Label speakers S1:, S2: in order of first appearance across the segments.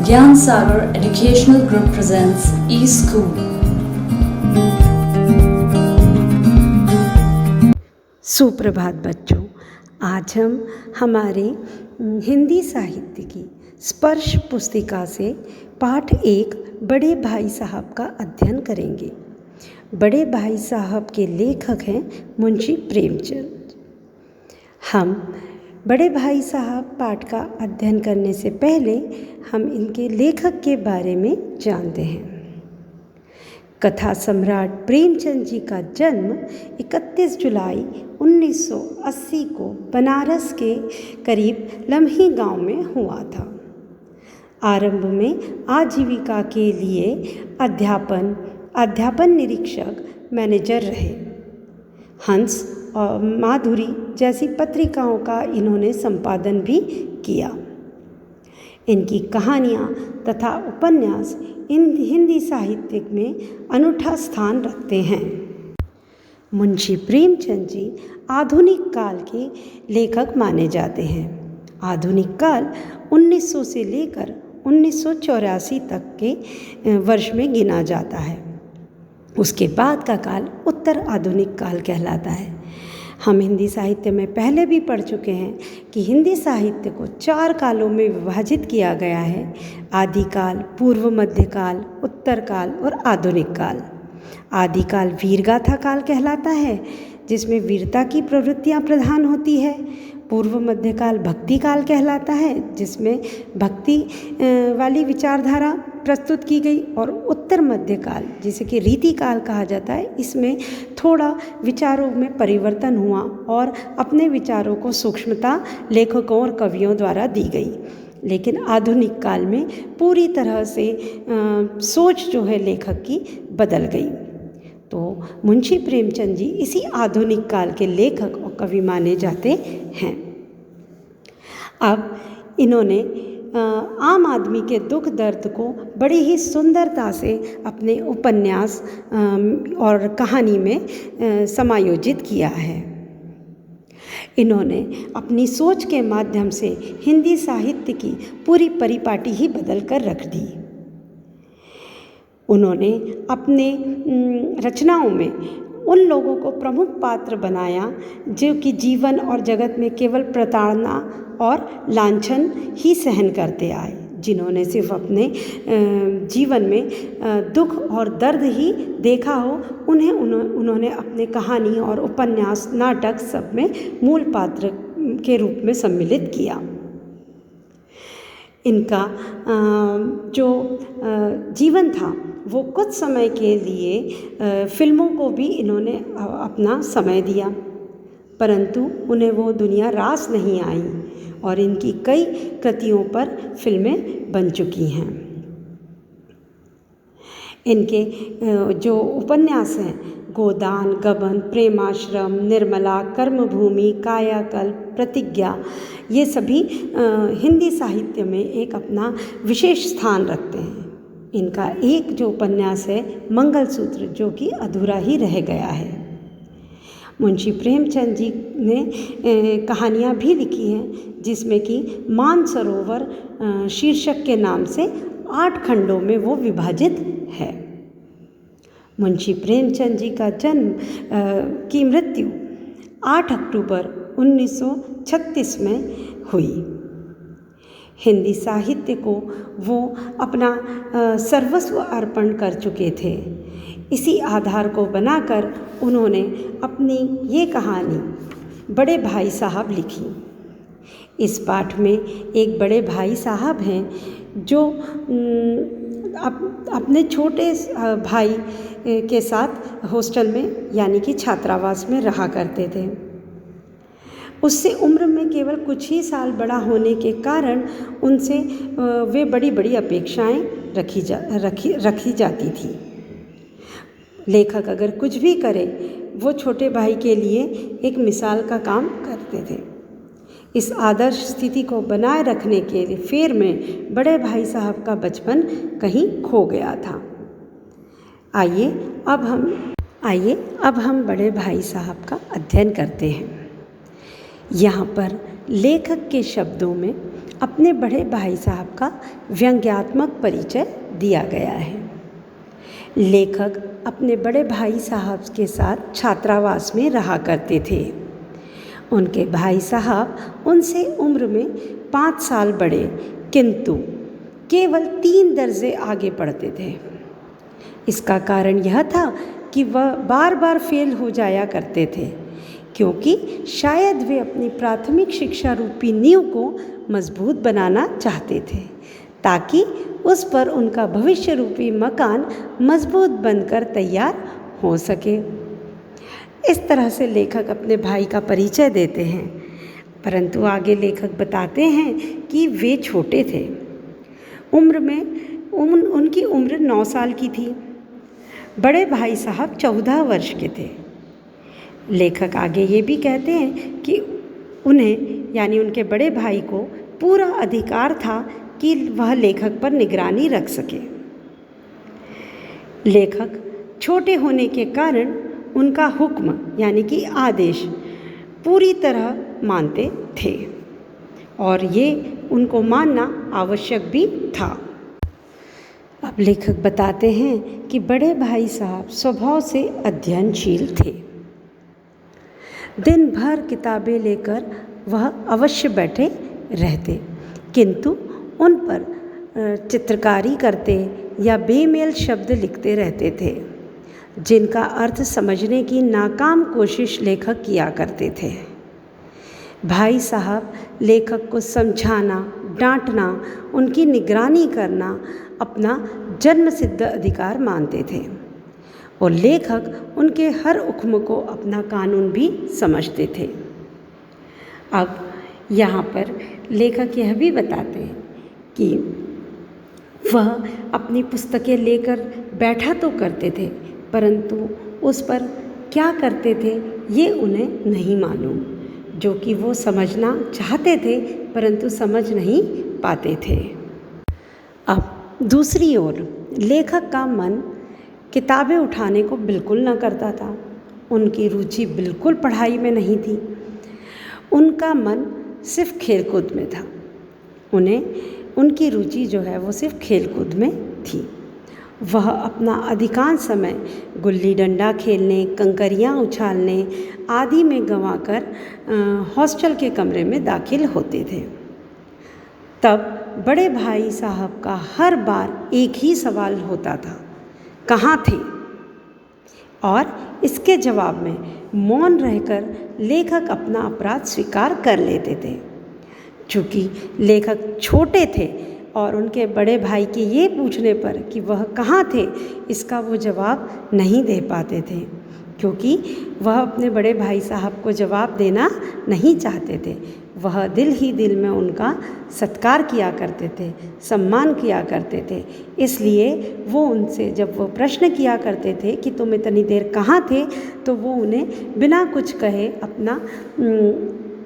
S1: Gyan Sagar Educational Group presents eSchool.
S2: सुप्रभात बच्चों, आज हम हमारे हिंदी साहित्य की स्पर्श पुस्तिका से पाठ 1 बड़े भाई साहब का अध्ययन करेंगे। बड़े भाई साहब के लेखक हैं मुंशी प्रेमचंद। हम बड़े भाई साहब पाठ का अध्ययन करने से पहले हम इनके लेखक के बारे में जानते हैं। कथा सम्राट प्रेमचंद जी का जन्म 31 जुलाई 1980 को बनारस के करीब लम्ही गांव में हुआ था। आरंभ में आजीविका के लिए अध्यापन निरीक्षक मैनेजर रहे। हंस और माधुरी जैसी पत्रिकाओं का इन्होंने संपादन भी किया। इनकी कहानियाँ तथा उपन्यास हिंदी साहित्य में अनूठा स्थान रखते हैं। मुंशी प्रेमचंद जी आधुनिक काल के लेखक माने जाते हैं। आधुनिक काल 1900 से लेकर 1984 तक के वर्ष में गिना जाता है। उसके बाद का काल उत्तर आधुनिक काल कहलाता है। हम हिंदी साहित्य में पहले भी पढ़ चुके हैं कि हिंदी साहित्य को 4 कालों में विभाजित किया गया है: आदिकाल, पूर्व मध्यकाल, उत्तर काल और आधुनिक काल। आदिकाल वीरगाथा काल कहलाता है, जिसमें वीरता की प्रवृत्तियाँ प्रधान होती है। पूर्व मध्यकाल भक्ति काल कहलाता है, जिसमें भक्ति वाली विचारधारा प्रस्तुत की गई। और उत्तर मध्यकाल, जिसे कि रीति काल कहा जाता है, इसमें थोड़ा विचारों में परिवर्तन हुआ और अपने विचारों को सूक्ष्मता लेखकों और कवियों द्वारा दी गई। लेकिन आधुनिक काल में पूरी तरह से सोच जो है लेखक की बदल गई। तो मुंशी प्रेमचंद जी इसी आधुनिक काल के लेखक और कवि माने जाते हैं। अब इन्होंने आम आदमी के दुख दर्द को बड़ी ही सुंदरता से अपने उपन्यास और कहानी में समायोजित किया है। इन्होंने अपनी सोच के माध्यम से हिंदी साहित्य की पूरी परिपाटी ही बदल कर रख दी। उन्होंने अपने रचनाओं में उन लोगों को प्रमुख पात्र बनाया जो कि जीवन और जगत में केवल प्रताड़ना और लांछन ही सहन करते आए, जिन्होंने सिर्फ अपने जीवन में दुख और दर्द ही देखा हो, उन्होंने अपने कहानी और उपन्यास, नाटक सब में मूल पात्र के रूप में सम्मिलित किया। इनका जो जीवन था वो कुछ समय के लिए फिल्मों को भी इन्होंने अपना समय दिया, परंतु उन्हें वो दुनिया रास नहीं आई और इनकी कई कृतियों पर फिल्में बन चुकी हैं। इनके जो उपन्यास हैं, गोदान, गबन, प्रेमाश्रम, निर्मला, कर्मभूमि, कायाकल्प, प्रतिज्ञा, ये सभी हिंदी साहित्य में एक अपना विशेष स्थान रखते हैं। इनका एक जो उपन्यास है मंगलसूत्र, जो कि अधूरा ही रह गया है। मुंशी प्रेमचंद जी ने कहानियाँ भी लिखी हैं, जिसमें कि मानसरोवर शीर्षक के नाम से 8 खंडों में वो विभाजित है। मुंशी प्रेमचंद जी का जन्म की मृत्यु 8 अक्टूबर 1936 में हुई। हिंदी साहित्य को वो अपना सर्वस्व अर्पण कर चुके थे। इसी आधार को बनाकर उन्होंने अपनी ये कहानी बड़े भाई साहब लिखी। इस पाठ में एक बड़े भाई साहब हैं जो अपने छोटे भाई के साथ हॉस्टल में यानी कि छात्रावास में रहा करते थे। उससे उम्र में केवल कुछ ही साल बड़ा होने के कारण उनसे वे बड़ी बड़ी अपेक्षाएं रखी जाती थी। लेखक अगर कुछ भी करे, वो छोटे भाई के लिए एक मिसाल का काम करते थे। इस आदर्श स्थिति को बनाए रखने के फेर में बड़े भाई साहब का बचपन कहीं खो गया था। आइए अब हम बड़े भाई साहब का अध्ययन करते हैं। यहाँ पर लेखक के शब्दों में अपने बड़े भाई साहब का व्यंग्यात्मक परिचय दिया गया है। लेखक अपने बड़े भाई साहब के साथ छात्रावास में रहा करते थे। उनके भाई साहब उनसे उम्र में 5 साल बड़े, किंतु केवल 3 दर्जे आगे पढ़ते थे। इसका कारण यह था कि वह बार बार फेल हो जाया करते थे, क्योंकि शायद वे अपनी प्राथमिक शिक्षा रूपी नींव को मजबूत बनाना चाहते थे, ताकि उस पर उनका भविष्य रूपी मकान मजबूत बनकर तैयार हो सके। इस तरह से लेखक अपने भाई का परिचय देते हैं, परंतु आगे लेखक बताते हैं कि वे छोटे थे। उम्र में उनकी उम्र 9 साल की थी। बड़े भाई साहब 14 वर्ष के थे। लेखक आगे ये भी कहते हैं कि उन्हें यानी उनके बड़े भाई को पूरा अधिकार था कि वह लेखक पर निगरानी रख सके। लेखक छोटे होने के कारण उनका हुक्म यानी कि आदेश पूरी तरह मानते थे और ये उनको मानना आवश्यक भी था। अब लेखक बताते हैं कि बड़े भाई साहब स्वभाव से अध्ययनशील थे। दिन भर किताबें लेकर वह अवश्य बैठे रहते, किंतु उन पर चित्रकारी करते या बेमेल शब्द लिखते रहते थे, जिनका अर्थ समझने की नाकाम कोशिश लेखक किया करते थे। भाई साहब लेखक को समझाना, डांटना, उनकी निगरानी करना अपना जन्मसिद्ध अधिकार मानते थे और लेखक उनके हर हुक्म को अपना कानून भी समझते थे। अब यहाँ पर लेखक यह भी बताते हैं कि वह अपनी पुस्तकें लेकर बैठा तो करते थे, परंतु उस पर क्या करते थे ये उन्हें नहीं मालूम, जो कि वो समझना चाहते थे परंतु समझ नहीं पाते थे। अब दूसरी ओर लेखक का मन किताबें उठाने को बिल्कुल न करता था। उनकी रुचि बिल्कुल पढ़ाई में नहीं थी। उनका मन सिर्फ खेलकूद में था। उनकी रुचि जो है वो सिर्फ खेलकूद में थी। वह अपना अधिकांश समय गुल्ली डंडा खेलने, कंकरियाँ उछालने आदि में गंवाकर हॉस्टल के कमरे में दाखिल होते थे। तब बड़े भाई साहब का हर बार एक ही सवाल होता था, कहाँ थे? और इसके जवाब में मौन रहकर लेखक अपना अपराध स्वीकार कर लेते थे। चूँकि लेखक छोटे थे और उनके बड़े भाई के ये पूछने पर कि वह कहाँ थे, इसका वो जवाब नहीं दे पाते थे, क्योंकि वह अपने बड़े भाई साहब को जवाब देना नहीं चाहते थे। वह दिल ही दिल में उनका सत्कार किया करते थे, सम्मान किया करते थे। इसलिए वो उनसे जब वो प्रश्न किया करते थे कि तुम इतनी देर कहाँ थे, तो वो उन्हें बिना कुछ कहे अपना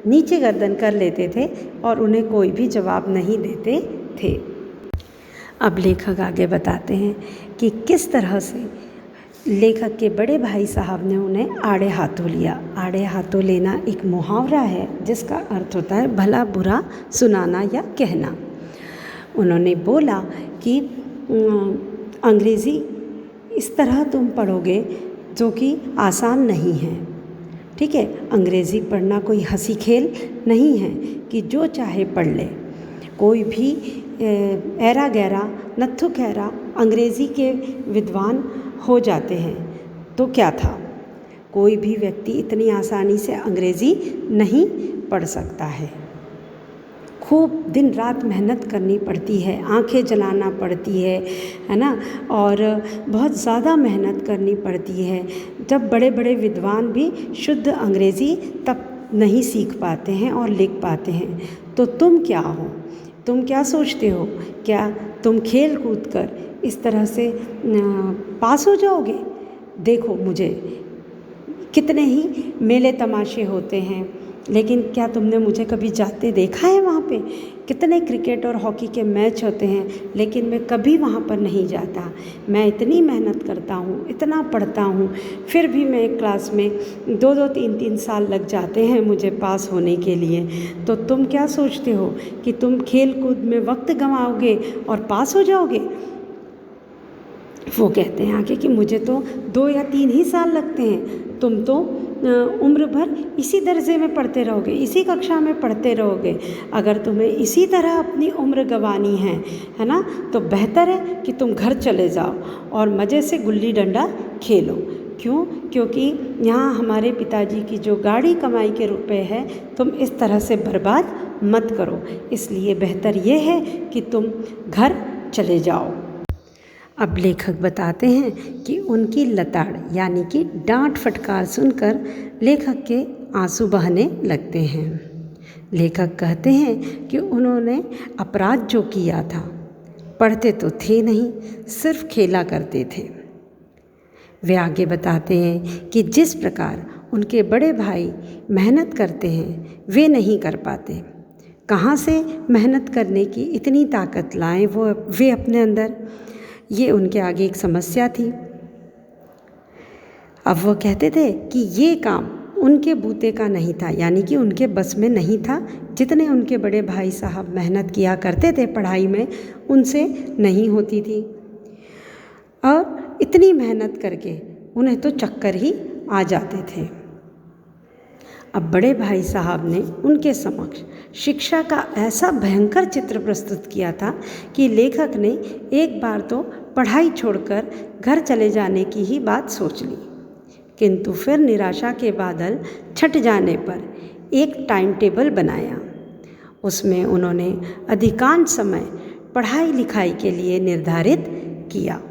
S2: नीचे गर्दन कर लेते थे और उन्हें कोई भी जवाब नहीं देते थे। अब लेखक आगे बताते हैं कि किस तरह से लेखक के बड़े भाई साहब ने उन्हें आड़े हाथों लिया। आड़े हाथों लेना एक मुहावरा है जिसका अर्थ होता है भला बुरा सुनाना या कहना। उन्होंने बोला कि अंग्रेज़ी इस तरह तुम पढ़ोगे जो कि आसान नहीं है। ठीक है, अंग्रेज़ी पढ़ना कोई हंसी खेल नहीं है कि जो चाहे पढ़ ले। कोई भी ऐरा गैरा नत्थु खैरा अंग्रेज़ी के विद्वान हो जाते हैं, तो क्या था, कोई भी व्यक्ति इतनी आसानी से अंग्रेज़ी नहीं पढ़ सकता है। खूब दिन रात मेहनत करनी पड़ती है, आंखें जलाना पड़ती है ना, और बहुत ज़्यादा मेहनत करनी पड़ती है। जब बड़े बड़े विद्वान भी शुद्ध अंग्रेज़ी तब नहीं सीख पाते हैं और लिख पाते हैं, तो तुम क्या हो? तुम क्या सोचते हो? क्या तुम खेल कूद कर इस तरह से पास हो जाओगे? देखो मुझे, कितने ही मेले तमाशे होते हैं लेकिन क्या तुमने मुझे कभी जाते देखा है वहाँ पे? कितने क्रिकेट और हॉकी के मैच होते हैं, लेकिन मैं कभी वहाँ पर नहीं जाता। मैं इतनी मेहनत करता हूँ, इतना पढ़ता हूँ, फिर भी मैं एक क्लास में 2-2 3-3 साल लग जाते हैं मुझे पास होने के लिए। तो तुम क्या सोचते हो कि तुम खेल कूद में वक्त गंवाओगे और पास हो जाओगे? वो कहते हैं आगे कि मुझे तो 2 या 3 ही साल लगते हैं, तुम तो उम्र भर इसी दर्जे में पढ़ते रहोगे, इसी कक्षा में पढ़ते रहोगे। अगर तुम्हें इसी तरह अपनी उम्र गंवानी है ना, तो बेहतर है कि तुम घर चले जाओ और मज़े से गुल्ली डंडा खेलो। क्यों? क्योंकि यहाँ हमारे पिताजी की जो गाड़ी कमाई के रुपए है, तुम इस तरह से बर्बाद मत करो। इसलिए बेहतर ये है कि तुम घर चले जाओ। अब लेखक बताते हैं कि उनकी लताड़ यानी कि डांट फटकार सुनकर लेखक के आंसू बहने लगते हैं। लेखक कहते हैं कि उन्होंने अपराध जो किया था, पढ़ते तो थे नहीं, सिर्फ खेला करते थे। वे आगे बताते हैं कि जिस प्रकार उनके बड़े भाई मेहनत करते हैं, वे नहीं कर पाते। कहाँ से मेहनत करने की इतनी ताकत लाएं वे अपने अंदर? ये उनके आगे एक समस्या थी। अब वो कहते थे कि ये काम उनके बूते का नहीं था, यानी कि उनके बस में नहीं था। जितने उनके बड़े भाई साहब मेहनत किया करते थे पढ़ाई में, उनसे नहीं होती थी। और इतनी मेहनत करके उन्हें तो चक्कर ही आ जाते थे। अब बड़े भाई साहब ने उनके समक्ष शिक्षा का ऐसा भयंकर चित्र प्रस्तुत किया था कि लेखक ने एक बार तो पढ़ाई छोड़कर घर चले जाने की ही बात सोच ली, किंतु फिर निराशा के बादल छट जाने पर एक टाइम टेबल बनाया। उसमें उन्होंने अधिकांश समय पढ़ाई लिखाई के लिए निर्धारित किया।